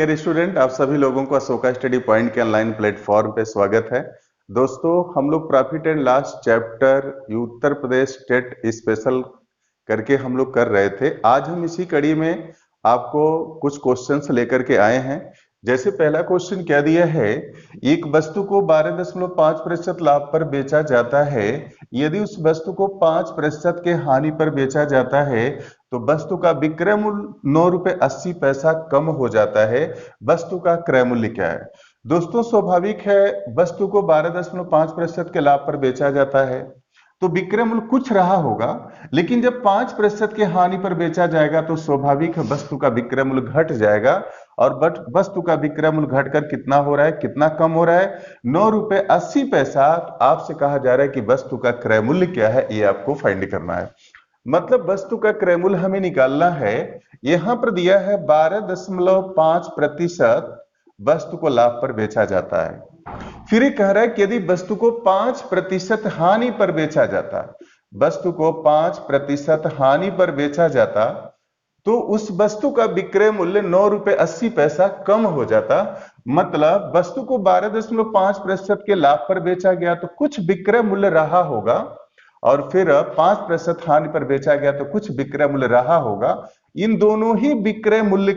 Dear student, आप सभी लोगों को अशोका स्टडी पॉइंट के ऑनलाइन प्लेटफॉर्म पे स्वागत है। दोस्तों, हम लोग profit and loss chapter Uttar Pradesh state special करके हम लोग कर रहे थे। आज हम इसी कड़ी में आपको कुछ क्वेश्चंस लेकर के आए हैं। जैसे पहला क्वेश्चन क्या दिया है, एक वस्तु को 12.5% लाभ पर बेचा जाता है। यदि उस वस्तु को 5% के हानि पर बेचा जाता है तो वस्तु का विक्रय मूल्य 9 रुपए 80 पैसा कम हो जाता है। वस्तु का क्रय मूल्य क्या है? दोस्तों, स्वाभाविक है, वस्तु को 12.5% के लाभ पर बेचा जाता है तो विक्रय मूल्य कुछ रहा होगा, लेकिन जब 5% के हानि पर बेचा जाएगा तो स्वाभाविक है वस्तु का विक्रय मूल्य घट जाएगा। और वस्तु का विक्रय मूल्य घटकर कितना हो रहा है, कितना कम हो रहा है? 9 रुपए 80 पैसा। आपसे कहा जा रहा है कि वस्तु का क्रय मूल्य क्या है, ये आपको फाइंड करना है। मतलब वस्तु का क्रय मूल्य हमें निकालना है। यहां पर दिया है 12.5% वस्तु को लाभ पर बेचा जाता है। फिर ये कह रहा है कि यदि वस्तु को 5% हानि पर बेचा जाता, वस्तु को 5% हानि पर बेचा जाता तो उस वस्तु का विक्रय मूल्य 9 रुपए 80 पैसा कम हो जाता। मतलब वस्तु को 12.5% के लाभ पर बेचा गया तो कुछ विक्रय मूल्य रहा होगा, और फिर 5% हानि पर बेचा गया तो कुछ विक्रय मूल्य रहा होगा। इन दोनों ही विक्रय मूल्य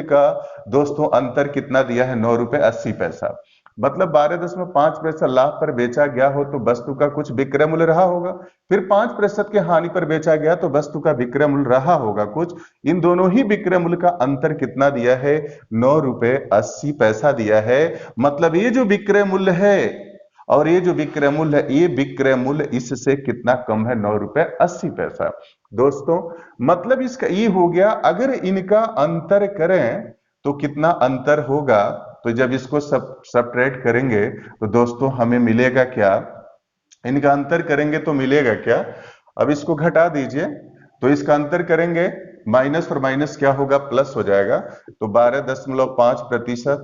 का दोस्तों अंतर कितना दिया है? 9 रुपए 80 पैसा। मतलब 12.5% लाभ पर बेचा गया हो तो वस्तु का कुछ विक्रय मूल्य रहा होगा, फिर 5% के हानि पर बेचा गया तो वस्तु का विक्रय मूल्य रहा होगा कुछ। इन दोनों ही विक्रय मूल्य का अंतर कितना दिया है? 9 रुपए 80 पैसा दिया है। मतलब ये जो विक्रय मूल्य है और ये जो विक्रय मूल्य है, ये विक्रय मूल्य इससे कितना कम है? 9 रुपए 80 पैसा। दोस्तों, मतलब इसका ये हो गया, अगर इनका अंतर करें तो कितना अंतर होगा? तो जब इसको सब्ट्रैक्ट करेंगे तो दोस्तों हमें मिलेगा क्या? इनका अंतर करेंगे तो मिलेगा क्या? अब इसको घटा दीजिए, तो इसका अंतर करेंगे, माइनस और माइनस क्या होगा? प्लस हो जाएगा। तो 12.5%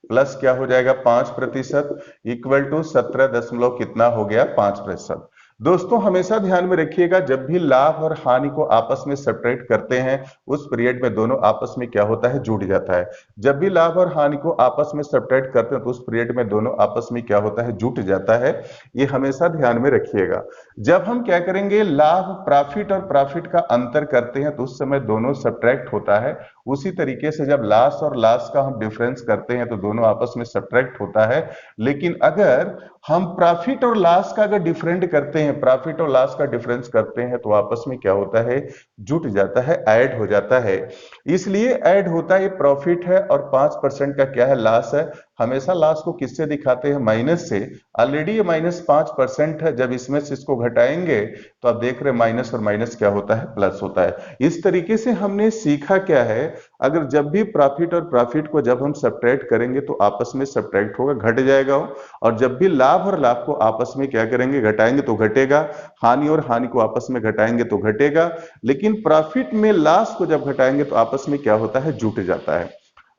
प्लस क्या हो जाएगा? 5% इक्वल टू 17 कितना हो गया? 5%। दोस्तों, हमेशा ध्यान में रखिएगा, जब भी लाभ और हानि को आपस में सब्ट्रैक्ट करते हैं उस पीरियड में दोनों आपस में क्या होता है? जुड़ जाता है। जब भी लाभ और हानि को आपस में सब्ट्रैक्ट करते हैं तो उस पीरियड में दोनों आपस में क्या होता है? जुट जाता है। ये हमेशा ध्यान में रखिएगा। जब हम क्या करेंगे, लाभ प्रॉफिट और प्रॉफिट का अंतर करते हैं तो उस समय दोनों सब्ट्रैक्ट होता है। उसी तरीके से जब लॉस और लॉस का हम डिफरेंस करते हैं तो दोनों आपस में सब्ट्रैक्ट होता है। लेकिन अगर हम प्रॉफिट और लॉस का अगर डिफरेंट करते हैं, प्रॉफिट और लॉस का डिफरेंस करते हैं तो आपस में क्या होता है? जुट जाता है, ऐड हो जाता है। इसलिए ऐड होता है, ये प्रॉफिट है और 5% का क्या है? लॉस है। हमेशा लॉस को किससे दिखाते हैं? माइनस से। ऑलरेडी ये -5% है, जब इसमें से इसको घटाएंगे तो आप देख रहे हैं माइनस और माइनस क्या होता है? प्लस होता है। इस तरीके से हमने सीखा क्या है, अगर जब भी प्रॉफिट और प्रॉफिट को जब हम सब्ट्रैक्ट करेंगे तो आपस में सब्ट्रैक्ट होगा, घट जाएगा वो। और जब भी लाभ और लाभ को आपस में क्या करेंगे? घटाएंगे तो घटेगा। हानि और हानि को आपस में घटाएंगे तो घटेगा। लेकिन प्रॉफिट में लॉस को जब घटाएंगे तो आपस में क्या होता है? जुट जाता है।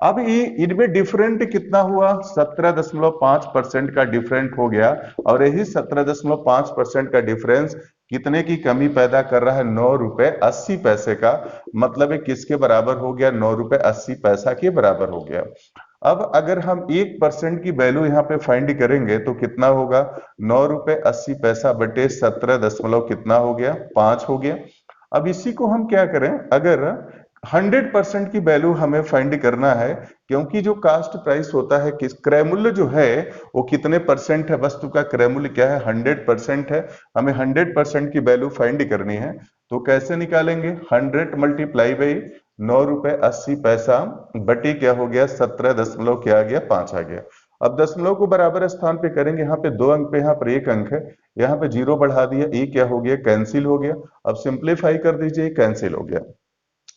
अब ये इनमें डिफरेंट कितना हुआ? 17.5% का डिफरेंट हो गया। और यही 17.5% का डिफरेंस कितने की कमी पैदा कर रहा है? 9 रुपए 80 पैसे का। मतलब ये किसके बराबर हो गया? 9 रुपए 80 पैसा के बराबर हो गया। अब अगर हम 1% की वैल्यू यहाँ पे फाइंड करेंगे तो कितना होगा? 9 रुपए 80 पैसा बटे 17 कितना हो गया? 5 हो गया। अब इसी को हम क्या करें, अगर 100% की वैल्यू हमें फाइंड करना है, क्योंकि जो कास्ट प्राइस होता है, किस क्रय मूल्य जो है वो कितने परसेंट है? वस्तु का क्रय मूल्य क्या है? 100% है। हमें 100% की वैल्यू फाइंड करनी है तो कैसे निकालेंगे? 100 मल्टीप्लाई बाई 9 रुपए 80 पैसा बटी क्या हो गया? 17 क्या आ गया? 5 आ गया। अब दशमलव को बराबर स्थान पे करेंगे, यहाँ पे 2 अंक पे, यहाँ पर 1 अंक है, यहाँ पे 0 बढ़ा दिया, ये क्या हो गया? कैंसिल हो गया। अब सिंप्लीफाई कर दीजिए, कैंसिल हो गया।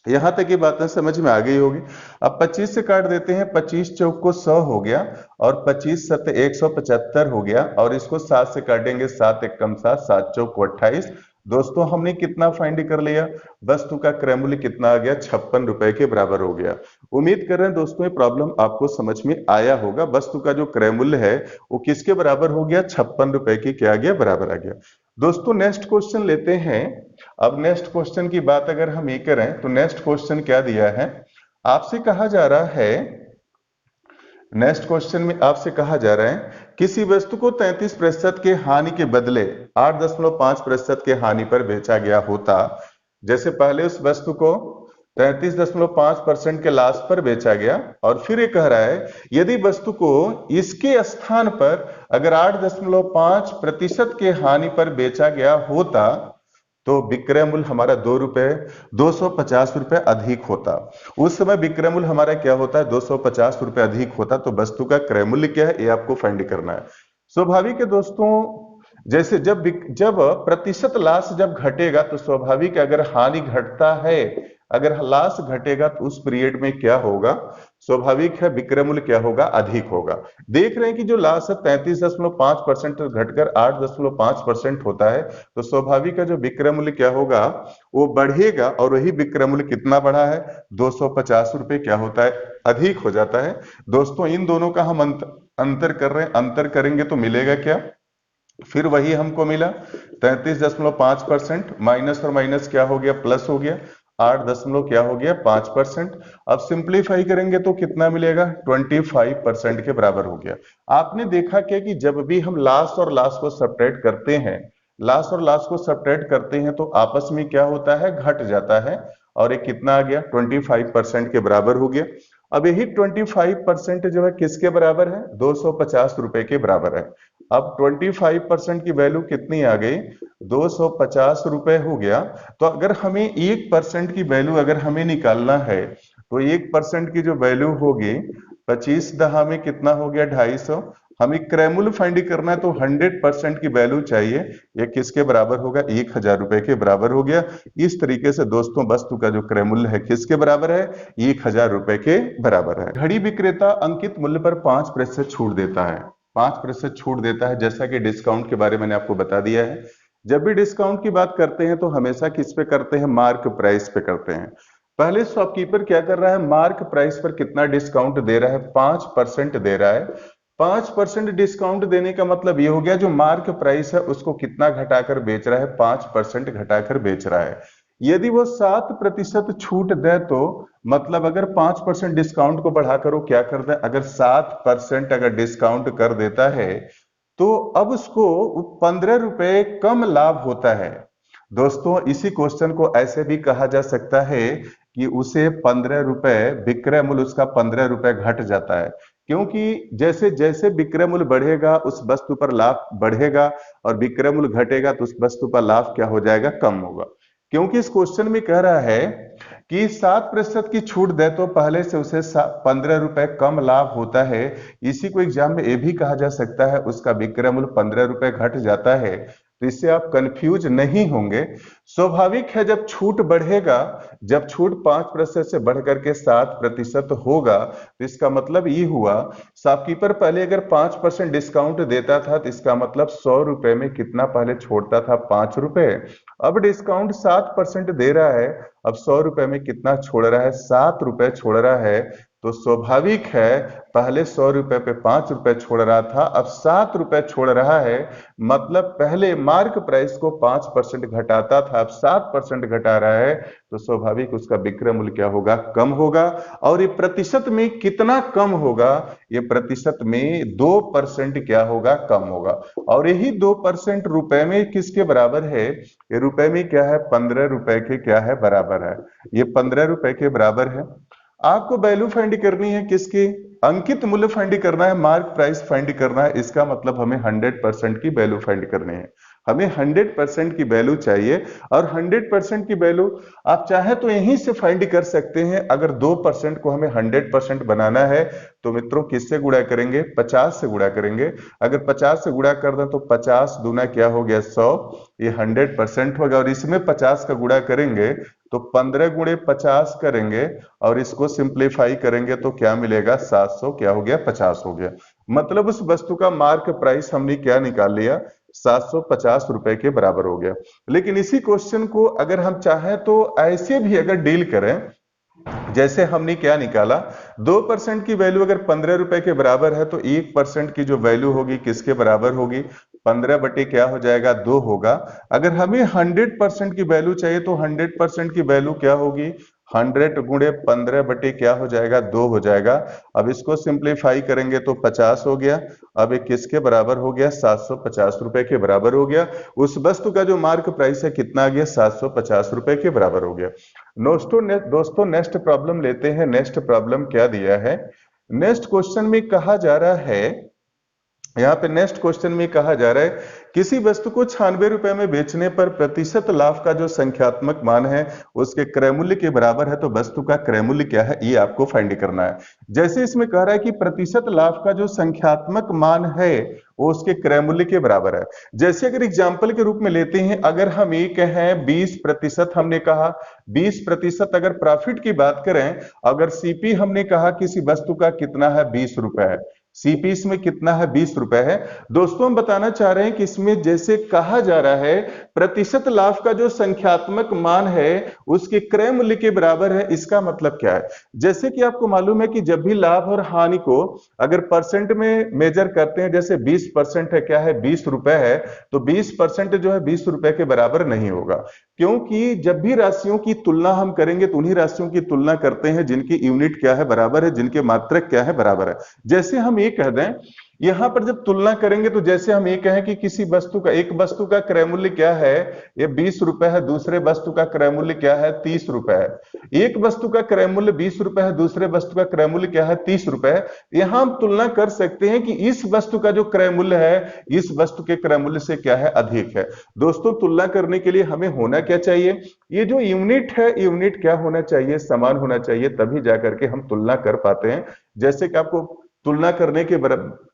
यहां तक ये बातें समझ में आ गई होगी। अब 25 से काट देते हैं, 25 चौक को 100 हो गया और 25 सत्ते 175 हो गया। और इसको 7 से काटेंगे, 7 एकम 7, 7 चौक 28। दोस्तों, हमने कितना फाइंड कर लिया? वस्तु का क्रय मूल्य कितना आ गया? 56 रुपए के बराबर हो गया। उम्मीद कर रहे हैं दोस्तों ये प्रॉब्लम आपको समझ में आया होगा। वस्तु का जो क्रय मूल्य है वो किसके बराबर हो गया? 56 रुपए के क्या आ गया? बराबर आ गया। दोस्तों, नेक्स्ट क्वेश्चन लेते हैं। अब नेक्स्ट क्वेश्चन की बात अगर हम ये करें तो नेक्स्ट क्वेश्चन क्या दिया है? आपसे कहा जा रहा है, नेक्स्ट क्वेश्चन में आपसे कहा जा रहा है किसी वस्तु को 33% के हानि के बदले 8.5% के हानि पर बेचा गया होता। जैसे पहले उस वस्तु को 33.5% के लाभ पर बेचा गया, और फिर ये कह रहा है यदि वस्तु को इसके स्थान पर अगर 8.5% के हानि पर बेचा गया होता तो विक्रय मूल्य हमारा 250 रुपए अधिक होता। उस समय विक्रय मूल्य हमारा क्या होता है, 250 रुपए अधिक होता। तो वस्तु का क्रय मूल्य क्या है, ये आपको फाइंड करना है। स्वाभाविक है दोस्तों, जैसे जब प्रतिशत लाश जब घटेगा तो स्वाभाविक है अगर हानि घटता है, अगर लाश घटेगा तो उस पीरियड में क्या होगा, स्वाभाविक है विक्रय मूल्य क्या होगा, अधिक होगा। देख रहे हैं कि जो लाश है 33.5% घटकर 8.5% होता है, तो स्वाभाविक है जो विक्रय मूल्य क्या होगा वो बढ़ेगा, और वही विक्रय मूल्य कितना बढ़ा है, 250 रुपए क्या होता है, अधिक हो जाता है। दोस्तों इन दोनों का हम अंतर कर रहे हैं, अंतर करेंगे तो मिलेगा क्या, फिर वही हमको मिला 33.5%, माइनस और माइनस क्या हो गया, प्लस हो गया, 8 दशमलव क्या हो गया 5%। अब सिंप्लीफाई करेंगे तो कितना मिलेगा, 25% के बराबर हो गया। आपने देखा क्या कि जब भी हम लाश और लाश को सब्ट्रैक्ट करते हैं, लाश और लाश को सब्ट्रैक्ट करते हैं तो आपस में क्या होता है, घट जाता है, और ये कितना आ गया 25% के बराबर हो गया। अब यही 25% जो है किसके बराबर है, 250 रुपए के बराबर है। अब 25% की वैल्यू कितनी आ गई, 250 रुपए हो गया। तो अगर हमें 1% की वैल्यू अगर हमें निकालना है तो 1% की जो वैल्यू होगी 25 दहा में कितना हो गया, 250। हमें क्रय मूल्य फाइंड करना है तो 100% की वैल्यू चाहिए, ये किसके बराबर होगा, 1000 रुपए के बराबर हो गया। इस तरीके से दोस्तों वस्तु का जो क्रय मूल्य है किसके बराबर है, 1000 रुपए के बराबर है। घड़ी विक्रेता अंकित मूल्य पर 5% छूट देता है, 5% छूट देता है। जैसा कि डिस्काउंट के बारे में मैंने आपको बता दिया है, जब भी डिस्काउंट की बात करते हैं तो हमेशा किस पे करते हैं, मार्क प्राइस पे करते हैं। पहले शॉपकीपर क्या कर रहा है, मार्क प्राइस पर कितना डिस्काउंट दे रहा है, 5% दे रहा है। 5% डिस्काउंट देने का मतलब ये हो गया जो मार्क प्राइस है उसको कितना घटाकर बेच रहा है, 5% घटाकर बेच रहा है। यदि वो 7% छूट दे तो मतलब अगर 5% डिस्काउंट को बढ़ाकर वो क्या कर दे, अगर 7% अगर डिस्काउंट कर देता है तो अब उसको 15 रुपए कम लाभ होता है। दोस्तों इसी क्वेश्चन को ऐसे भी कहा जा सकता है कि उसे 15 रुपए विक्रय मूल्य उसका 15 रुपए घट जाता है, क्योंकि जैसे जैसे विक्रय मूल्य बढ़ेगा उस वस्तु पर लाभ बढ़ेगा, और विक्रय मूल्य घटेगा तो उस वस्तु पर लाभ क्या हो जाएगा, कम होगा। क्योंकि इस क्वेश्चन में कह रहा है कि 7% की छूट दे तो पहले से उसे 15 रुपए कम लाभ होता है। इसी को एग्जाम में यह भी कहा जा सकता है उसका विक्रय मूल्य 15 रुपए घट जाता है। तो इससे आप कंफ्यूज नहीं होंगे। स्वाभाविक है जब छूट बढ़ेगा, जब छूट 5% से बढ़कर के 7% होगा तो इसका मतलब ये हुआ शॉपकीपर पहले अगर 5% डिस्काउंट देता था तो इसका मतलब 100 रुपए में कितना पहले छोड़ता था, 5 रुपए। अब डिस्काउंट 7% दे रहा है, अब 100 रुपए में कितना छोड़ रहा है, 7 रुपए छोड़ रहा है। तो स्वाभाविक है पहले 100 रुपए पे 5 रुपए छोड़ रहा था, अब 7 रुपए छोड़ रहा है। मतलब पहले मार्क प्राइस को 5% घटाता था, अब 7% घटा रहा है, तो स्वाभाविक उसका विक्रय मूल्य क्या होगा, कम होगा। और ये प्रतिशत में कितना कम होगा, ये प्रतिशत में 2% क्या होगा, कम होगा। और यही 2% रुपए में किसके बराबर है, ये रुपए में क्या है, 15 रुपए के क्या है, बराबर है। ये 15 रुपए के बराबर है। आपको वैल्यू फाइंड करनी है किसकी, अंकित मूल्य फाइंड करना है, मार्क प्राइस फाइंड करना है। इसका मतलब हमें 100% की वैल्यू फाइंड करनी है, हमें 100% की वैल्यू चाहिए। और 100% की वैल्यू आप चाहे तो यहीं से फाइंड कर सकते हैं। अगर 2% को हमें 100% बनाना है तो मित्रों किससे गुणा करेंगे, 50 से गुणा करेंगे। अगर 50 से गुणा कर दें तो 50 दूना क्या हो गया, 100, ये 100% होगा। और इसमें 50 का गुणा करेंगे तो 15 गुणे 50 करेंगे, और इसको सिंप्लीफाई करेंगे तो क्या मिलेगा, 700 क्या हो गया, 50 हो गया। मतलब उस वस्तु का मार्क प्राइस हमने क्या निकाल लिया, 750 रुपए के बराबर हो गया। लेकिन इसी क्वेश्चन को अगर हम चाहें तो ऐसे भी अगर डील करें, जैसे हमने क्या निकाला, 2% की वैल्यू अगर 15 रुपए के बराबर है तो 1% की जो वैल्यू होगी किसके बराबर होगी, 15 बटे क्या हो जाएगा, 2 होगा। अगर हमें 100% की वैल्यू चाहिए तो 100% की वैल्यू क्या होगी, 100 गुणे 15 बटे क्या हो जाएगा, 2 हो जाएगा। अब इसको सिंप्लीफाई करेंगे तो 50 हो गया। अब ये किसके बराबर हो गया, 750 रुपए के बराबर हो गया। उस वस्तु का जो मार्क प्राइस है कितना आ गया, 750 रुपए के बराबर हो गया। दोस्तों नेक्स्ट प्रॉब्लम लेते हैं। नेक्स्ट प्रॉब्लम क्या दिया है, नेक्स्ट क्वेश्चन में कहा जा रहा है, यहाँ पे नेक्स्ट क्वेश्चन में कहा जा रहा है किसी वस्तु को 96 रुपए में बेचने पर प्रतिशत लाभ का जो संख्यात्मक मान है उसके क्रय मूल्य के बराबर है, तो वस्तु का क्रय मूल्य क्या है, ये आपको फाइंड करना है। जैसे इसमें कह रहा है कि प्रतिशत लाभ का जो संख्यात्मक मान है वो उसके क्रय मूल्य के बराबर है। जैसे अगर एग्जाम्पल के रूप में लेते हैं, अगर हम ये कहें 20%, हमने कहा 20% अगर प्रॉफिट की बात करें, अगर सीपी हमने कहा किसी वस्तु का कितना है, 20 रुपए है, सीपी इसमें कितना है, 20 रुपए है। दोस्तों हम बताना चाह रहे हैं कि इसमें जैसे कहा जा रहा है प्रतिशत लाभ का जो संख्यात्मक मान है उसके क्रय मूल्य के बराबर है, इसका मतलब क्या है, जैसे कि आपको मालूम है कि जब भी लाभ और हानि को अगर परसेंट में मेजर करते हैं, जैसे 20% है, क्या है, 20 रुपए है, तो 20% जो है 20 रुपए के बराबर नहीं होगा, क्योंकि जब भी राशियों की तुलना हम करेंगे तो उन्हीं राशियों की तुलना करते हैं जिनकी यूनिट क्या है, बराबर है, जिनके मात्रक क्या है, बराबर है। जैसे हम ये कह दें, यहां पर जब तुलना करेंगे तो जैसे हम ये कहें कि किसी वस्तु का, एक वस्तु का क्रय मूल्य क्या है, ये 20 रुपए है, दूसरे वस्तु का क्रय मूल्य क्या है, 30 रुपए है। एक वस्तु का क्रय मूल्य 20 रुपए है, दूसरे वस्तु का क्रय मूल्य क्या है, 30 रुपए है। यहां हम तुलना कर सकते हैं कि इस वस्तु का जो क्रय मूल्य है इस वस्तु के क्रय मूल्य से क्या है, अधिक है। दोस्तों तुलना करने के लिए हमें होना क्या चाहिए, ये जो यूनिट है, यूनिट क्या होना चाहिए, समान होना चाहिए, तभी जाकर के हम तुलना कर पाते हैं। जैसे कि आपको तुलना करने के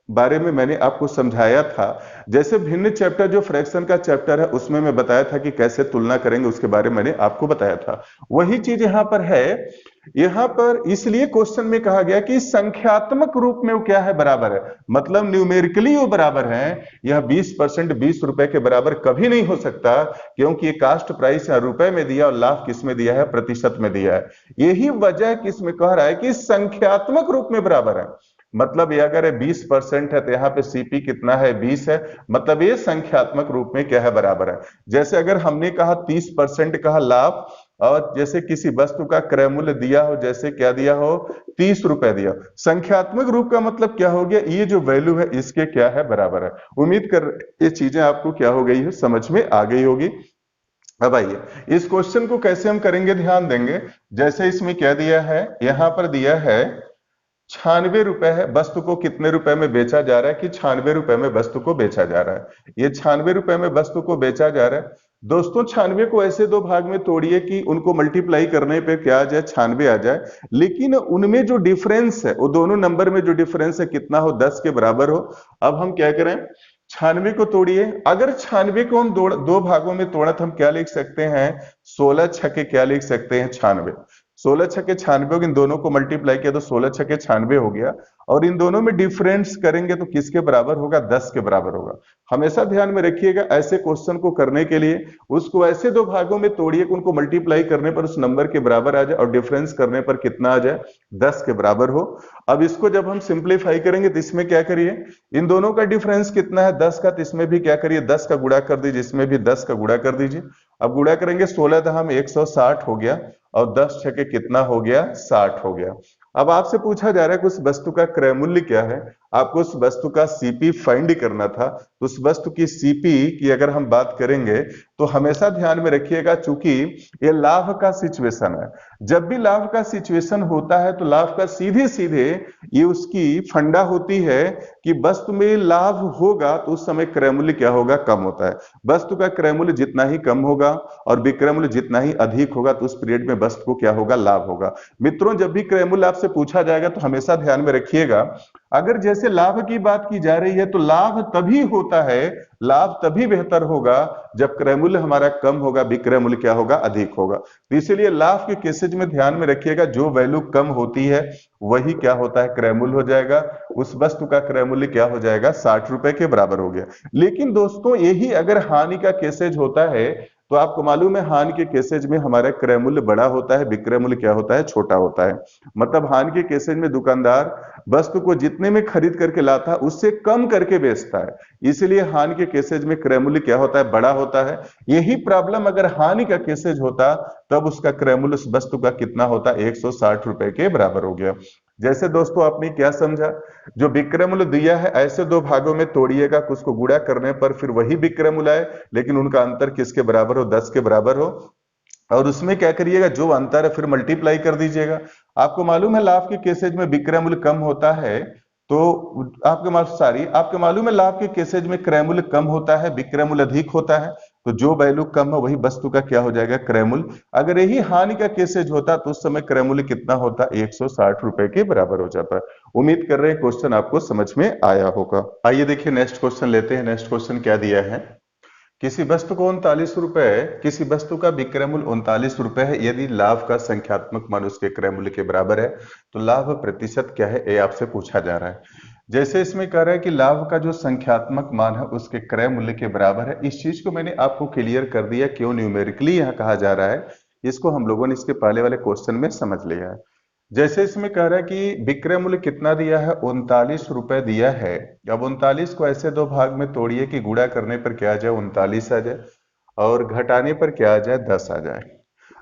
बारे में मैंने आपको समझाया था, जैसे भिन्न चैप्टर जो फ्रैक्शन का चैप्टर है उसमें मैं बताया था कि कैसे तुलना करेंगे, उसके बारे में मैंने आपको बताया था। वही चीज यहां पर है, यहां पर इसलिए क्वेश्चन में कहा गया कि संख्यात्मक रूप में वो क्या है, बराबर है, मतलब न्यूमेरिकली वो बराबर है। यह 20% 20 रुपए के बराबर कभी नहीं हो सकता, क्योंकि ये कास्ट प्राइस है, रुपए में दिया और लाभ किस में दिया है, प्रतिशत में दिया है। यही वजह किसमें कह रहा है कि संख्यात्मक रूप में बराबर है, मतलब ये अगर 20% है तो यहाँ पे सीपी कितना है, 20 है, मतलब ये संख्यात्मक रूप में क्या है, बराबर है। जैसे अगर हमने कहा 30% कहा लाभ, और जैसे किसी वस्तु का क्रय मूल्य दिया हो, जैसे क्या दिया हो, 30 रुपए दिया, संख्यात्मक रूप का मतलब क्या हो गया, ये जो वैल्यू है इसके क्या है, बराबर है। उम्मीद कर ये चीजें आपको क्या हो गई है, समझ में आ गई होगी। अब आइए इस क्वेश्चन को कैसे हम करेंगे, ध्यान देंगे। जैसे इसमें क्या दिया है, यहां पर दिया है 96 रुपए है, वस्तु को कितने रुपए में बेचा जा रहा है, कि 96 रुपए में वस्तु को बेचा जा रहा है। ये 96 रुपए में वस्तु को बेचा जा रहा है। दोस्तों 96 को ऐसे दो भाग में तोड़िए कि उनको मल्टीप्लाई करने पे क्या आ जाए, 96 आ जाए, लेकिन उनमें जो डिफरेंस है, वो दोनों नंबर में जो डिफरेंस है कितना हो, 10 के बराबर हो। अब हम क्या करें, 96 को तोड़िए, अगर 96 को हम दो भागों में तोड़ा तो हम क्या लिख सकते हैं, 16 छके क्या लिख सकते हैं, 96। 16 छके 96, इन दोनों को मल्टीप्लाई किया तो 16 छके 96 हो गया, और इन दोनों में डिफरेंस करेंगे तो किसके बराबर होगा, 10 के बराबर होगा। हमेशा ध्यान में रखिएगा, ऐसे क्वेश्चन को करने के लिए उसको ऐसे दो भागों में तोड़िए कि उनको मल्टीप्लाई करने पर उस नंबर के बराबर आ जाए और डिफरेंस करने पर कितना आ जाए, 10 के बराबर हो। अब इसको जब हम सिंप्लीफाई करेंगे तो इसमें क्या करिए, इन दोनों का डिफरेंस कितना है, 10 का, तो इसमें भी क्या करिए, 10 का गुणा कर दीजिए, इसमें भी 10 का गुणा कर दीजिए। अब गुणा करेंगे, 16 दहम 160 हो गया, और 10 छके कितना हो गया, 60 हो गया। अब आपसे पूछा जा रहा है कि उस वस्तु का क्रय मूल्य क्या है, आपको उस वस्तु का सीपी फाइंड करना था। तो उस वस्तु की सीपी की अगर हम बात करेंगे तो हमेशा ध्यान में रखिएगा, चूंकि ये लाभ का सिचुएशन है, जब भी लाभ का सिचुएशन होता है तो लाभ का सीधे सीधे ये उसकी फंडा होती है कि वस्तु में लाभ होगा तो उस समय क्रय मूल्य क्या होगा, कम होता है। वस्तु का क्रय मूल्य जितना ही कम होगा और विक्रय मूल्य जितना ही अधिक होगा तो उस पीरियड में वस्तु को क्या होगा, लाभ होगा। मित्रों जब भी क्रय मूल्य आपसे पूछा जाएगा तो हमेशा ध्यान में रखिएगा, अगर जैसे लाभ की बात की जा रही है तो लाभ तभी होता है, लाभ तभी बेहतर होगा जब क्रय मूल्य हमारा कम होगा, विक्रय मूल्य क्या होगा, अधिक होगा। तो इसीलिए लाभ के केसेज में ध्यान में रखिएगा, जो वैल्यू कम होती है वही क्या होता है, क्रय मूल्य हो जाएगा। उस वस्तु का क्रय मूल्य क्या हो जाएगा, 60 रुपए के बराबर हो गया। लेकिन दोस्तों यही अगर हानि का केसेज होता है तो आपको मालूम है हानि के केसेज में हमारा क्रय मूल्य बड़ा होता है, विक्रय मूल्य क्या होता है, छोटा होता है। मतलब हानि के केसेज में दुकानदार वस्तु को जितने में खरीद करके लाता है उससे कम करके बेचता है, इसलिए हानि के केसेज में क्रय मूल्य क्या होता है, बड़ा होता है। यही प्रॉब्लम अगर हानि का केसेज होता तब उसका क्रय मूल्य उस वस्तु का कितना होता, 160 रुपए के बराबर हो गया। जैसे दोस्तों आपने क्या समझा, जो विक्रय मूल्य दिया है ऐसे दो भागों में तोड़िएगा कि उसको गुणा करने पर फिर वही विक्रय मूल्य आए, लेकिन उनका अंतर किसके बराबर हो, 10 के बराबर हो। और उसमें क्या करिएगा, जो अंतर है फिर मल्टीप्लाई कर दीजिएगा। आपको मालूम है लाभ के केसेज में विक्रय मूल्य कम होता है, तो आपके मालूम है लाभ के केसेज में क्रय मूल्य कम होता है, विक्रय मूल्य अधिक होता है। तो जो वैल्यू कम है वही वस्तु का क्या हो जाएगा, क्रय मूल्य। अगर यही हानि का केसेज होता तो उस समय क्रय मूल्य कितना होता, 160 रुपए के बराबर हो जाता है। उम्मीद कर रहे हैं क्वेश्चन आपको समझ में आया होगा। आइए देखिए नेक्स्ट क्वेश्चन लेते हैं। नेक्स्ट क्वेश्चन क्या दिया है, किसी वस्तु को 39 रुपए, किसी वस्तु का विक्रय मूल्य 39 रुपए है, यदि लाभ का संख्यात्मक मान उसके क्रय मूल्य के बराबर है तो लाभ प्रतिशत क्या है, ये आपसे पूछा जा रहा है। जैसे इसमें कह रहा है कि लाभ का जो संख्यात्मक मान है उसके क्रय मूल्य के बराबर है। इस चीज को मैंने आपको क्लियर कर दिया क्यों न्यूमेरिकली यहाँ कहा जा रहा है, इसको हम लोगों ने इसके पहले वाले क्वेश्चन में समझ लिया है। जैसे इसमें कह रहा है कि विक्रय मूल्य कितना दिया है, 39 रुपए दिया है। अब 39 को ऐसे दो भाग में तोड़िए कि गुणा करने पर क्या आ जाए, 39 आ जाए, और घटाने पर क्या आ जाए, 10 आ जाए।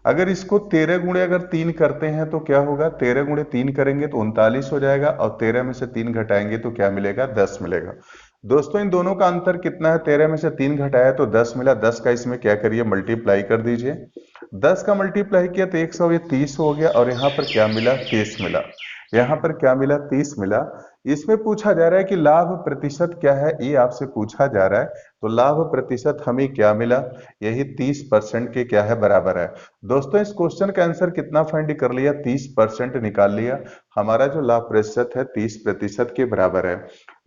अगर इसको 13 गुणे अगर 3 करते हैं तो क्या होगा, 13 गुणे 3 करेंगे तो 39 हो जाएगा, और 13 में से 3 घटाएंगे तो क्या मिलेगा, 10 मिलेगा। दोस्तों इन दोनों का अंतर कितना है, 13 में से 3 घटाया तो 10 मिला। 10 का इसमें क्या करिए, मल्टीप्लाई कर दीजिए। 10 का मल्टीप्लाई किया तो 100, ये 30 हो गया, और यहाँ पर क्या मिला, 30 मिला। यहाँ पर क्या मिला, 30 मिला। इसमें पूछा जा रहा है कि लाभ प्रतिशत क्या है, ये आपसे पूछा जा रहा है। तो लाभ प्रतिशत हमें क्या मिला, यही 30% के क्या है, बराबर है। दोस्तों इस क्वेश्चन का आंसर कितना फाइंड कर लिया, 30% निकाल लिया। हमारा जो लाभ प्रतिशत है 30% के बराबर है।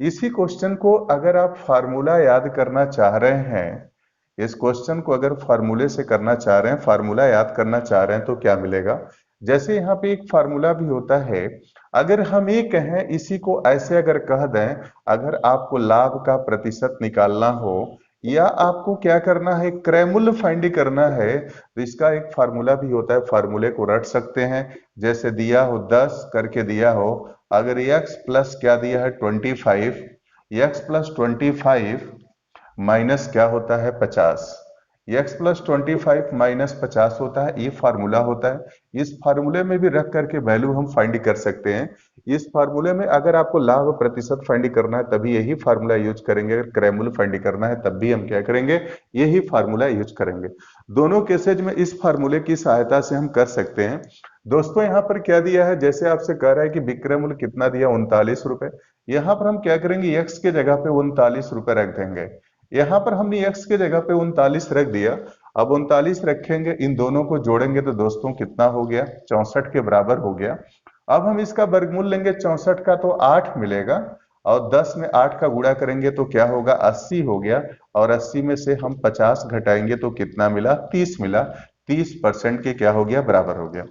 इसी क्वेश्चन को अगर आप फार्मूला याद करना चाह रहे हैं, इस क्वेश्चन को अगर फार्मूले से करना चाह रहे हैं, फार्मूला याद करना चाह रहे हैं तो क्या मिलेगा, जैसे यहाँ पे एक फार्मूला भी होता है। अगर हम ये कहें, इसी को ऐसे अगर कह दें, अगर आपको लाभ का प्रतिशत निकालना हो या आपको क्या करना है, क्रय मूल्य फाइंड करना है, तो इसका एक फार्मूला भी होता है, फार्मूले को रट सकते हैं। जैसे दिया हो 10 करके दिया हो, अगर x प्लस क्या दिया है, 25, x प्लस 25 माइनस क्या होता है, 50। x प्लस 25 माइनस 50 होता है, ये फार्मूला होता है। इस फार्मूले में भी रख करके वैल्यू हम फाइंड कर सकते हैं। इस फार्मूले में अगर आपको लाभ प्रतिशत फाइंड करना है तभी यही फार्मूला यूज करेंगे, अगर क्रय मूल्य फाइंड करना है तब भी हम क्या करेंगे, यही फार्मूला यूज करेंगे। दोनों केसेज में इस फार्मूले की सहायता से हम कर सकते हैं। दोस्तों यहाँ पर क्या दिया है, जैसे आपसे कह रहा है कि विक्रय मूल्य कितना दिया, 39 रुपए। यहाँ पर हम क्या करेंगे, x के जगह पे 39 रुपए रख देंगे। यहाँ पर हमने x के जगह पे 39 रख दिया। अब 39 रखेंगे, इन दोनों को जोड़ेंगे तो दोस्तों कितना हो गया, 64 के बराबर हो गया। अब हम इसका वर्गमूल लेंगे 64 का तो 8 मिलेगा, और 10 में 8 का गुणा करेंगे तो क्या होगा, 80 हो गया। और 80 में से हम 50 घटाएंगे तो कितना मिला, 30 मिला। 30% के क्या हो गया, बराबर हो गया।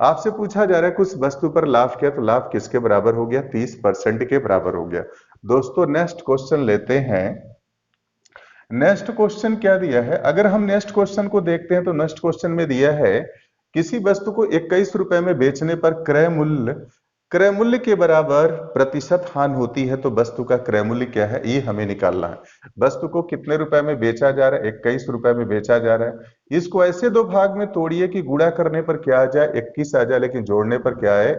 आपसे पूछा जा रहा है कुछ वस्तु पर लाभ क्या, तो लाभ किसके बराबर हो गया, 30% के बराबर हो गया। दोस्तों नेक्स्ट क्वेश्चन लेते हैं। नेक्स्ट क्वेश्चन क्या दिया है, अगर हम नेक्स्ट क्वेश्चन को देखते हैं तो नेक्स्ट क्वेश्चन में दिया है, किसी वस्तु को 21 रुपए में बेचने पर क्रय मूल्य के बराबर प्रतिशत हानि होती है, तो वस्तु का क्रय मूल्य क्या है, ये हमें निकालना है। वस्तु को कितने रुपए में बेचा जा रहा है, 21 रुपए में बेचा जा रहा है। इसको ऐसे दो भाग में तोड़िए कि गुणा करने पर क्या आ जाए, 21 आ जाए, लेकिन जोड़ने पर क्या है,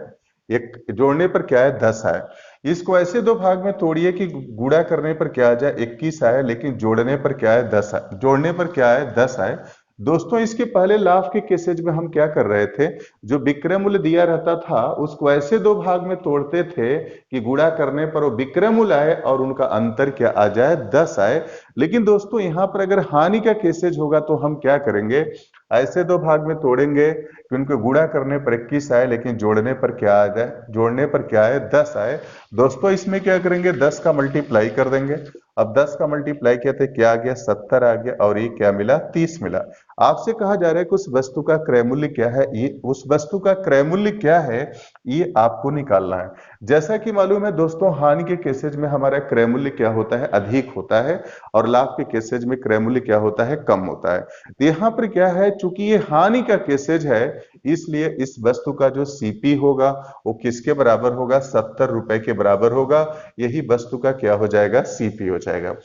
जोड़ने पर क्या है, 10 आए। इसको ऐसे दो भाग में तोड़िए कि गुणा करने पर क्या आ जाए, 21 आए, लेकिन जोड़ने पर क्या है, 10 आए, जोड़ने पर क्या है, 10 आए। दोस्तों इसके पहले लाभ के केसेज में हम क्या कर रहे थे, जो विक्रय मूल्य दिया रहता था उसको ऐसे दो भाग में तोड़ते थे कि गुणा करने पर वो विक्रय मूल्य आए और उनका अंतर क्या आ जाए, 10 आए। लेकिन दोस्तों यहाँ पर अगर हानि का केसेज होगा तो हम क्या करेंगे, ऐसे दो भाग में तोड़ेंगे कि उनको गुणा करने पर 21 आए, लेकिन जोड़ने पर क्या आ जाए, जोड़ने पर क्या है, 10 आए। दोस्तों इसमें क्या करेंगे, 10 का मल्टीप्लाई कर देंगे। अब 10 का मल्टीप्लाई किया तो क्या आ गया, 70 आ गया, और ये क्या मिला, 30 मिला। आपसे कहा जा रहा है कि उस वस्तु का क्रय मूल्य क्या है, ये उस वस्तु का क्रय मूल्य क्या है ये आपको निकालना है। जैसा कि मालूम है दोस्तों, हानि के केसेज में हमारा क्रय मूल्य क्या होता है, अधिक होता है, और लाभ के केसेज में क्रय मूल्य क्या होता है, कम होता है। तो यहाँ पर क्या है, चूंकि ये हानि का केसेज है, इसलिए इस वस्तु का जो सीपी होगा वो किसके बराबर होगा, 70 रुपए के बराबर होगा। यही वस्तु का क्या हो जाएगा, सीपी हो जाएगा।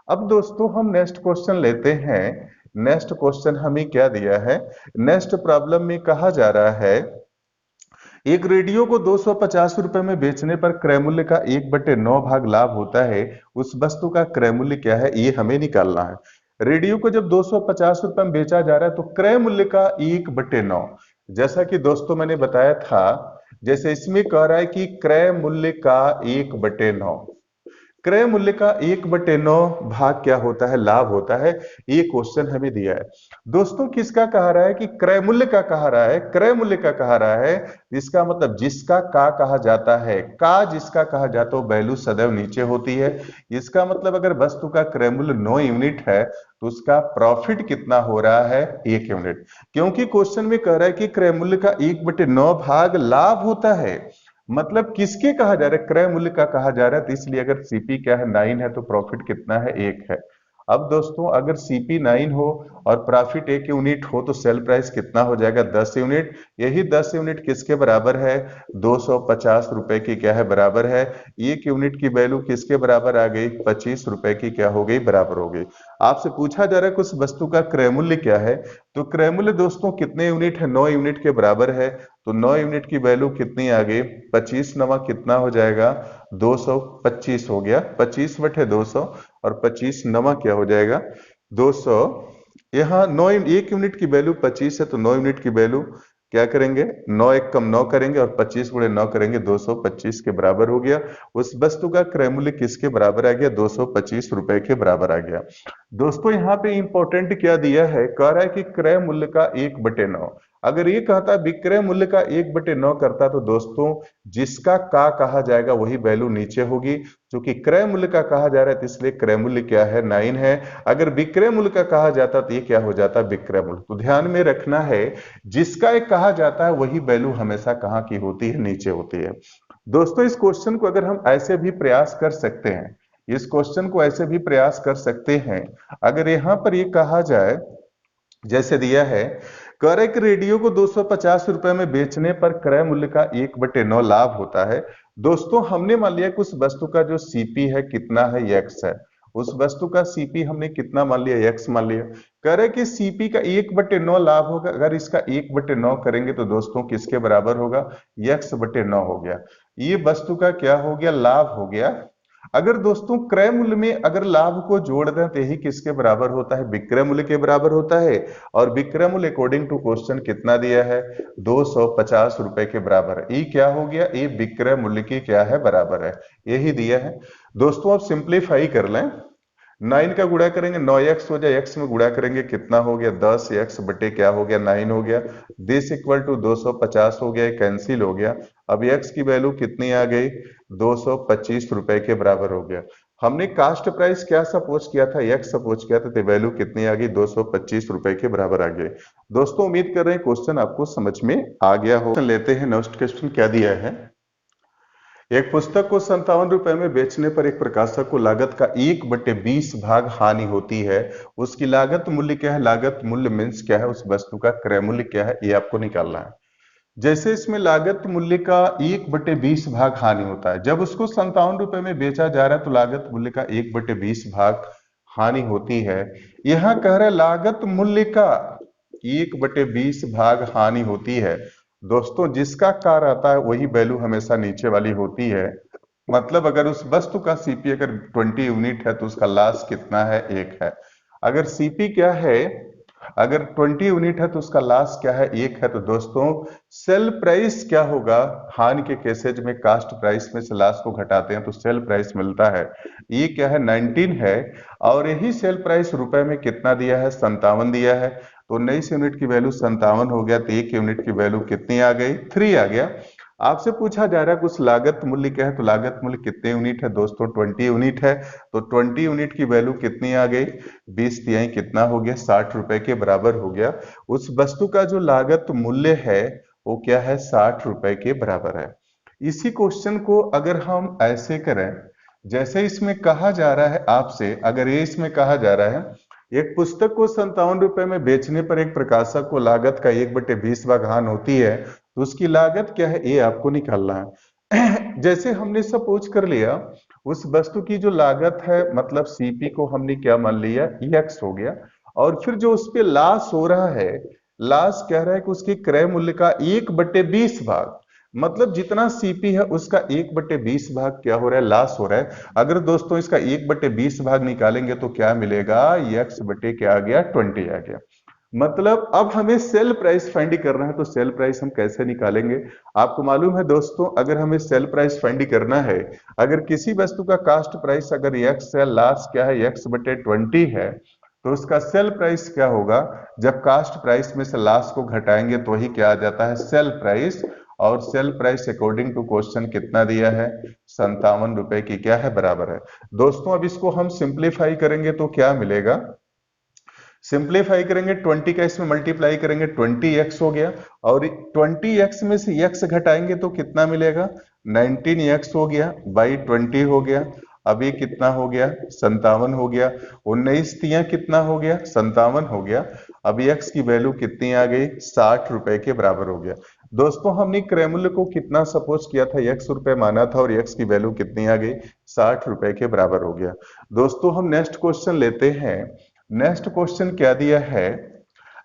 अब दोस्तों हम नेक्स्ट क्वेश्चन लेते हैं। नेक्स्ट क्वेश्चन हमें क्या दिया है, नेक्स्ट प्रॉब्लम में कहा जा रहा है एक रेडियो को 250 रुपए में बेचने पर क्रय मूल्य का 1/9 भाग लाभ होता है, उस वस्तु का क्रय मूल्य क्या है, ये हमें निकालना है। रेडियो को जब 250 रुपए में बेचा जा रहा है तो क्रय मूल्य का 1/9, जैसा कि दोस्तों मैंने बताया था, जैसे इसमें कह रहा है कि क्रय मूल्य का 1/9, क्रय मूल्य का 1/9 भाग क्या होता है, लाभ होता है। ये क्वेश्चन हमें दिया है दोस्तों, किसका कहा रहा है कि क्रय मूल्य का कहा रहा है, क्रय मूल्य का कहा रहा है। इसका मतलब जिसका का कहा जाता है, का जिसका कहा जाता है वो वैल्यू सदैव नीचे होती है। इसका मतलब अगर वस्तु का क्रय मूल्य 9 यूनिट है तो उसका प्रॉफिट कितना हो रहा है, 1 यूनिट। क्योंकि क्वेश्चन में कह रहा है कि क्रय मूल्य का 1/9 भाग लाभ होता है, मतलब किसके कहा जा रहा है, क्रय मूल्य का कहा जा रहा है। तो इसलिए अगर सीपी क्या है, 9 है, तो प्रॉफिट कितना है, 1 है। अब दोस्तों अगर सीपी 9 हो और प्रॉफिट 1 यूनिट हो तो सेल प्राइस कितना हो जाएगा, 10 यूनिट। यही 10 यूनिट किसके बराबर है, 250 रुपए की क्या है, बराबर है। 1 यूनिट की वैल्यू किसके बराबर आ गई, 25 रुपए की क्या हो गई, बराबर हो गई। आपसे पूछा जा रहा है कि उस वस्तु का क्रय मूल्य क्या है, तो क्रय मूल्य दोस्तों कितने यूनिट है, 9 यूनिट के बराबर है। तो 9 यूनिट की वैल्यू कितनी आ गई, 25 नवा कितना हो जाएगा, 225 हो गया, 25/200, और 25 नवा क्या हो जाएगा, 200। यहाँ 9 1 यूनिट की वैल्यू 25 है, तो 9 यूनिट की वैल्यू क्या करेंगे, 9 एक कम 9 करेंगे और 25 गुणे 9 करेंगे, 225 के बराबर हो गया। उस वस्तु का क्रय मूल्य किसके बराबर आ गया, 225 रुपए के बराबर आ गया। दोस्तों यहाँ पे इंपॉर्टेंट क्या दिया है, कह रहा है कि क्रय मूल्य का 1/9। अगर ये कहता विक्रय मूल्य का 1/9 करता तो दोस्तों जिसका का कहा जाएगा वही वैल्यू नीचे होगी। क्योंकि क्रय मूल्य का कहा जा रहा है तो इसलिए क्रय मूल्य क्या है, 9 है। अगर विक्रय मूल्य का कहा जाता तो ये क्या हो जाता, विक्रय मूल्य। तो ध्यान में रखना है, जिसका एक कहा जाता है वही वैल्यू हमेशा कहाँ की होती है, नीचे होती है। दोस्तों इस क्वेश्चन को अगर हम ऐसे भी प्रयास कर सकते हैं, इस क्वेश्चन को ऐसे भी प्रयास कर सकते हैं, अगर यहां पर ये कहा जाए, जैसे दिया है, कह रहे कि रेडियो को 250 रुपए में बेचने पर क्रय मूल्य का 1/9 लाभ होता है। दोस्तों हमने मान लिया कि उस वस्तु का जो सीपी है कितना है, एक्स है। उस वस्तु का सीपी हमने कितना मान लिया, एक्स मान लिया। कह रहे कि सीपी का 1/9 लाभ होगा। अगर इसका 1/9 करेंगे तो दोस्तों किसके बराबर होगा, x/9 हो गया। ये वस्तु का क्या हो गया, लाभ हो गया। अगर दोस्तों क्रय मूल्य में अगर लाभ को जोड़ दें तो यही किसके बराबर होता है, विक्रय मूल्य के बराबर होता है। और विक्रय मूल्य अकॉर्डिंग टू क्वेश्चन कितना दिया है, 250 रुपए के बराबर है। ये क्या हो गया, ये विक्रय मूल्य की क्या है, बराबर है, यही दिया है। दोस्तों आप सिंप्लीफाई कर लें, 9 का गुणा करेंगे 9x हो जाए, x में गुणा करेंगे कितना हो गया, 10x बटे क्या हो गया, 9 हो गया। दिस इक्वल टू 250 हो गया, कैंसिल हो गया। अब x की वैल्यू कितनी आ गई, 225 रुपए के बराबर हो गया। हमने कास्ट प्राइस क्या सपोज किया था, x सपोज किया था, तो वैल्यू कितनी आ गई, 225 रुपए के बराबर आ गई। दोस्तों उम्मीद कर रहे हैं क्वेश्चन आपको समझ में आ गया हो। लेते हैं नेक्स्ट क्वेश्चन, क्या दिया है। एक पुस्तक को 57 रुपए में बेचने पर एक प्रकाशक को लागत का 1/20 भाग हानि होती है, उसकी लागत मूल्य क्या है, लागत मूल्य मीन्स क्या है, उस वस्तु का क्रय मूल्य क्या है, ये आपको निकालना है। जैसे इसमें लागत मूल्य का 1/20 भाग हानि होता है, जब उसको 57 रुपए में बेचा जा रहा है तो लागत मूल्य का 1/20 भाग हानि होती है। यहां कह रहा है लागत मूल्य का 1/20 भाग हानि होती है। दोस्तों जिसका का रहता है वही वैल्यू हमेशा नीचे वाली होती है। मतलब अगर उस वस्तु का सीपी अगर 20 यूनिट है तो उसका लॉस कितना है, 1 है। अगर सीपी क्या है, अगर 20 यूनिट है तो उसका लॉस क्या है, 1 है। तो दोस्तों सेल प्राइस क्या होगा, हानि के केसेज में कास्ट प्राइस में से लॉस को घटाते हैं तो सेल प्राइस मिलता है। ये क्या है, 19 है। और यही सेल प्राइस रुपए में कितना दिया है, 57 दिया है। तो 19 यूनिट की वैल्यू 57 हो गया, तो 1 यूनिट की वैल्यू कितनी आ गई, 3 आ गया। आपसे पूछा जा रहा है कुछ लागत मूल्य क्या है, तो लागत मूल्य कितने यूनिट है दोस्तों, 20 यूनिट है। तो 20 यूनिट की वैल्यू कितनी आ गई, 20 तिहाई कितना हो गया, 60 रुपए के बराबर हो गया। उस वस्तु का जो लागत मूल्य है वो क्या है, 60 रुपए के बराबर है। इसी क्वेश्चन को अगर हम ऐसे करें, जैसे इसमें कहा जा रहा है आपसे, अगर ये इसमें कहा जा रहा है एक पुस्तक को 57 रुपए में बेचने पर एक प्रकाशक को लागत का 1/20 भाग हानि होती है, तो उसकी लागत क्या है, ये आपको निकालना है। जैसे हमने सपोज कर लिया उस वस्तु की जो लागत है, मतलब सीपी को हमने क्या मान लिया, एक्स हो गया, और फिर जो उस पे लॉस हो रहा है, लॉस कह रहा है कि उसके क्रय मूल्य का 1/20 भाग, मतलब जितना सीपी है उसका 1/20 भाग क्या हो रहा है, लॉस हो रहा है। अगर दोस्तों इसका 1/20 भाग निकालेंगे तो क्या मिलेगा, एक्स बटे क्या आ गया, 20 आ गया। मतलब अब हमें सेल प्राइस फाइंड करना है, तो सेल प्राइस हम कैसे निकालेंगे। आपको मालूम है दोस्तों, अगर हमें सेल प्राइस फाइंड करना है, अगर किसी वस्तु का कास्ट प्राइस अगर एक्स है, लास्ट क्या है, x/20 है, तो उसका सेल प्राइस क्या होगा, जब कास्ट प्राइस में से लास्ट को घटाएंगे तो ही क्या आ जाता है, सेल प्राइस। और sale price according to question कितना दिया है, 57 रुपए की क्या है, बराबर है। दोस्तों अब इसको हम सिंप्लीफाई करेंगे तो क्या मिलेगा, सिंप्लीफाई करेंगे 20 का इसमें मल्टीप्लाई करेंगे 20x हो गया, और 20x में से x घटाएंगे तो कितना मिलेगा, 19x हो गया, बाई 20 हो गया। अब ये कितना हो गया, 57 हो गया। 19 तिया कितना हो गया, 57 हो गया। अब x की वैल्यू कितनी आ गई, 60 रुपए के बराबर हो गया। दोस्तों हमने क्रय मूल्य को कितना सपोज किया था, x रुपए माना था, और x की वैल्यू कितनी आ गई, 60 रुपए के बराबर हो गया। दोस्तों हम नेक्स्ट क्वेश्चन लेते हैं। नेक्स्ट क्वेश्चन क्या दिया है,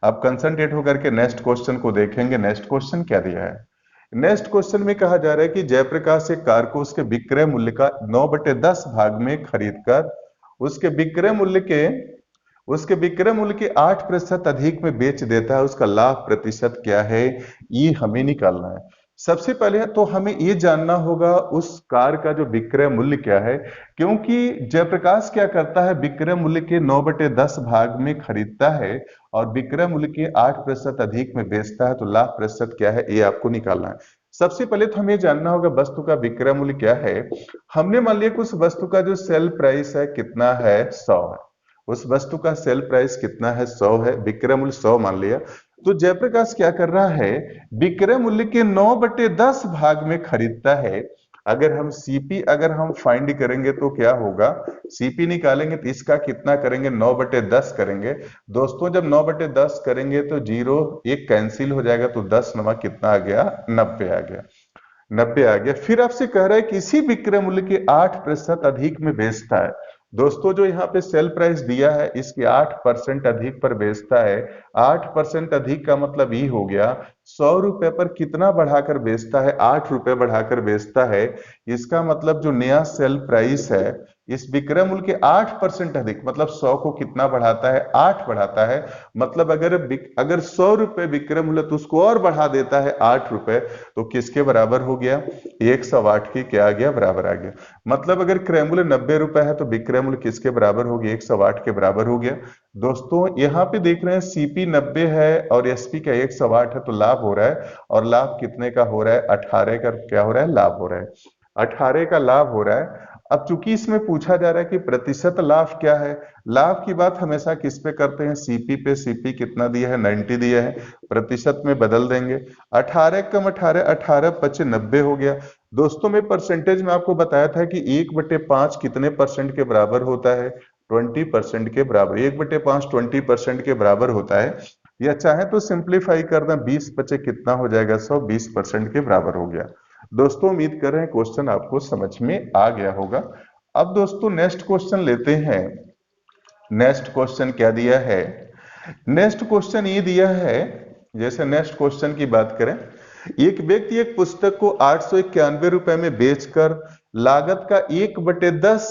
अब कंसंट्रेट होकर के नेक्स्ट क्वेश्चन को देखेंगे। नेक्स्ट क्वेश्चन क्या दिया है, नेक्स्ट क्वेश्चन में कहा जा रहा है कि जयप्रकाश एक कार को उसके विक्रय मूल्य का 9/10 भाग में खरीदकर उसके विक्रय मूल्य के उसके विक्रय मूल्य के 8% अधिक में बेच देता है, उसका लाभ प्रतिशत क्या है, ये हमें निकालना है। सबसे पहले तो हमें ये जानना होगा उस कार का जो विक्रय मूल्य क्या है, क्योंकि जयप्रकाश क्या करता है, विक्रय मूल्य के 9/10 भाग में खरीदता है और विक्रय मूल्य के 8% अधिक में बेचता है, तो लाभ प्रतिशत क्या है, ये आपको निकालना है। सबसे पहले तो हमें जानना होगा वस्तु का विक्रय मूल्य क्या है। हमने मान लिया कि उस वस्तु का जो सेल प्राइस है कितना है, 100 है। उस वस्तु का सेल प्राइस कितना है, 100 है, विक्रय मूल्य 100 मान लिया। तो जयप्रकाश क्या कर रहा है, विक्रय मूल्य के 9/10 भाग में खरीदता है। अगर हम सीपी अगर हम फाइंड करेंगे तो क्या होगा, सीपी निकालेंगे तो इसका कितना करेंगे, 9/10 करेंगे। दोस्तों जब 9/10 करेंगे तो जीरो एक कैंसिल हो जाएगा, तो 10 नमा कितना आ गया, 90 आ गया। 90 आ गया। फिर आपसे कह रहा है किसी विक्रय मूल्य के 8% अधिक में बेचता है। दोस्तों जो यहाँ पे सेल प्राइस दिया है इसके 8% अधिक पर बेचता है। 8% अधिक का मतलब ये हो गया 100 रुपए पर कितना बढ़ाकर बेचता है, 8 रुपए बढ़ाकर बेचता है। इसका मतलब जो नया सेल प्राइस है इस विक्रय मूल्य के 8% अधिक, मतलब 100 को कितना बढ़ाता है, 8 बढ़ाता है। मतलब अगर 100 रुपए विक्रय मूल्य तो उसको और बढ़ा देता है 8 रुपए, तो किसके बराबर हो गया, 108 के क्या आ गया, बराबर आ गया। मतलब अगर क्रय मूल्य 90 रुपए है तो विक्रय मूल्य किसके बराबर हो गया, 108 के बराबर हो गया। दोस्तों यहाँ पे देख रहे हैं सीपी 90 है और एसपी का 108 है, तो लाभ हो रहा है। और लाभ कितने का हो रहा है, 18 का क्या हो रहा है, लाभ हो रहा है। 18 का लाभ हो रहा है। अब चूंकि इसमें पूछा जा रहा है कि प्रतिशत लाभ क्या है, लाभ की बात हमेशा किस पे करते हैं, सीपी पे। सीपी कितना दिया है, 90 दिया है, प्रतिशत में बदल देंगे। 18 कम 18, 18 पचे 90 हो गया। दोस्तों मैं परसेंटेज में आपको बताया था कि 1/5 कितने परसेंट के बराबर होता है, 20% के बराबर। 1/5 20% के बराबर होता है। या चाहे तो सिंप्लीफाई कर दें, 20 बचे कितना हो जाएगा, 100, 20% के बराबर हो गया। दोस्तों उम्मीद कर रहे हैं क्वेश्चन आपको समझ में आ गया होगा। अब दोस्तों नेक्स्ट क्वेश्चन लेते हैं। नेक्स्ट क्वेश्चन क्या दिया है, नेक्स्ट क्वेश्चन ये दिया है, जैसे नेक्स्ट क्वेश्चन की बात करें, एक व्यक्ति एक पुस्तक को 891 रुपए में बेचकर लागत का 1/10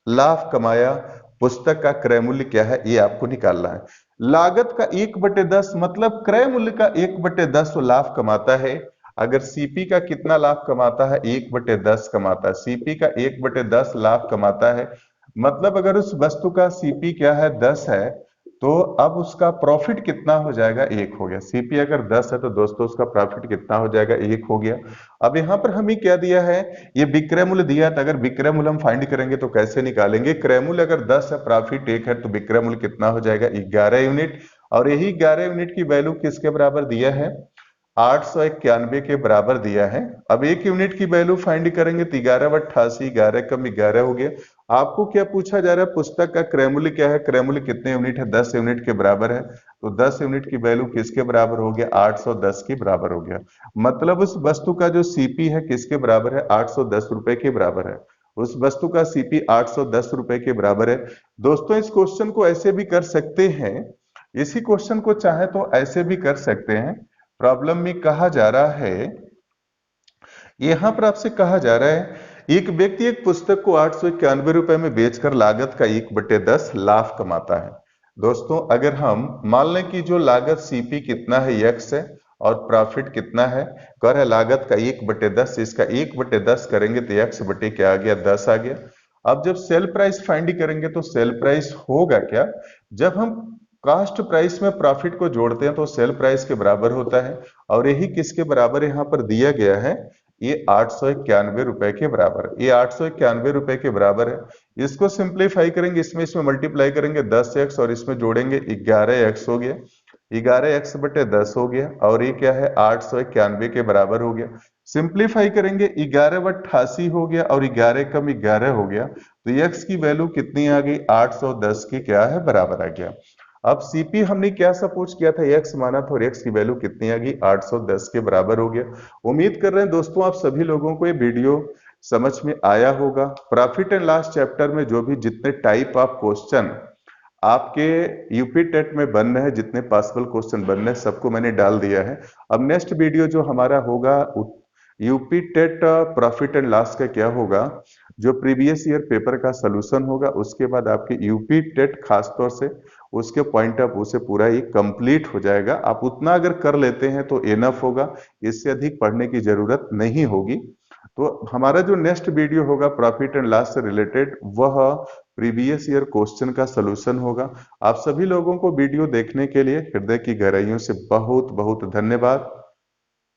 लाभ कमाया, पुस्तक का क्रय मूल्य क्या है, ये आपको निकालना है। लागत का 1/10 मतलब क्रय मूल्य का 1/10 वो लाभ कमाता है। अगर सीपी का कितना लाभ कमाता है, 1/10 कमाता है, सीपी का 1/10 लाभ कमाता है। मतलब अगर उस वस्तु का सीपी क्या है, 10 है, तो अब उसका प्रॉफिट कितना हो जाएगा, 1 हो गया। सीपी अगर 10 है तो दोस्तों उसका प्रॉफिट कितना हो जाएगा, 1 हो गया। अब यहाँ पर हमें क्या दिया है, ये विक्रय मूल्य दिया है, तो अगर विक्रय मूल्य हम फाइंड करेंगे तो कैसे निकालेंगे, क्रय मूल्य अगर 10 है, प्रॉफिट 1 है, तो विक्रय मूल्य कितना हो जाएगा, 11 यूनिट। और यही 11 यूनिट की वैल्यू किसके बराबर दिया है, 891 के बराबर दिया है। अब 1 यूनिट की वैल्यू फाइंड करेंगे तो 11/88, 11 कम 11 हो गया। आपको क्या पूछा जा रहा है, पुस्तक का क्रय मूल्य क्या है, क्रय मूल्य कितने यूनिट है, 10 यूनिट के बराबर है। तो 10 यूनिट की वैल्यू किसके बराबर हो गया, 810 के बराबर हो गया। मतलब उस वस्तु का जो सीपी है किसके बराबर है, 810 रुपए के बराबर है। उस वस्तु का सीपी 810 रुपए के बराबर है। दोस्तों इस क्वेश्चन को ऐसे भी कर सकते हैं, इसी क्वेश्चन को चाहे तो ऐसे भी कर सकते हैं। प्रॉब्लम में कहा जा रहा है, यहां पर आपसे कहा जा रहा है, एक व्यक्ति एक पुस्तक को 891 रुपए में बेचकर लागत का 1/10 लाभ कमाता है। दोस्तों अगर हम मान लें कि जो लागत सीपी कितना है, एक्स है, और प्रॉफिट कितना है, कह रहा है लागत का 1/10, इसका 1/10 करेंगे तो एक्स बटे क्या आ गया, 10 आ गया। अब जब सेल प्राइस फाइंड करेंगे तो सेल प्राइस होगा क्या, जब हम कास्ट प्राइस में प्रॉफिट को जोड़ते हैं तो सेल प्राइस के बराबर होता है। और यही किसके बराबर यहाँ पर दिया गया है, ये 891 रुपए के बराबर, ये 891 रुपए के बराबर है। इसको सिंप्लीफाई करेंगे, इसमें मल्टीप्लाई करेंगे 10x और इसमें जोड़ेंगे 11x हो गया, 11x बटे 10 हो गया। और ये क्या है, 891 के बराबर हो गया। सिंप्लीफाई करेंगे 11/88 हो गया और 11 कम 11 हो गया, तो x की वैल्यू कितनी आ गई, 810 की क्या है, बराबर आ गया। अब सीपी हमने क्या सपोज किया था, x माना था, और x की वैल्यू कितनी आ गई, 810 के बराबर हो गया। उम्मीद कर रहे हैं दोस्तों आप सभी लोगों को ये वीडियो समझ में आया होगा। प्रॉफिट एंड लॉस चैप्टर में जो भी जितने टाइप ऑफ क्वेश्चन आपके यूपी टेट में बन रहे हैं, जितने पॉसिबल क्वेश्चन बन रहे हैं, सबको मैंने डाल दिया है। अब नेक्स्ट वीडियो जो हमारा होगा UP TET profit and loss का क्या होगा, जो प्रीवियस ईयर पेपर का सलूशन होगा, उसके बाद आपके यूपी टेट खासतौर से उसके पॉइंट ऑफ व्यू से पूरा ही कंप्लीट हो जाएगा। आप उतना अगर कर लेते हैं तो इनफ होगा, इससे अधिक पढ़ने की जरूरत नहीं होगी। तो हमारा जो नेक्स्ट वीडियो होगा प्रॉफिट एंड लॉस से रिलेटेड, वह प्रीवियस ईयर क्वेश्चन का सलूशन होगा। आप सभी लोगों को वीडियो देखने के लिए हृदय की गहराइयों से बहुत बहुत धन्यवाद।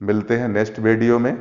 मिलते हैं नेक्स्ट वीडियो में।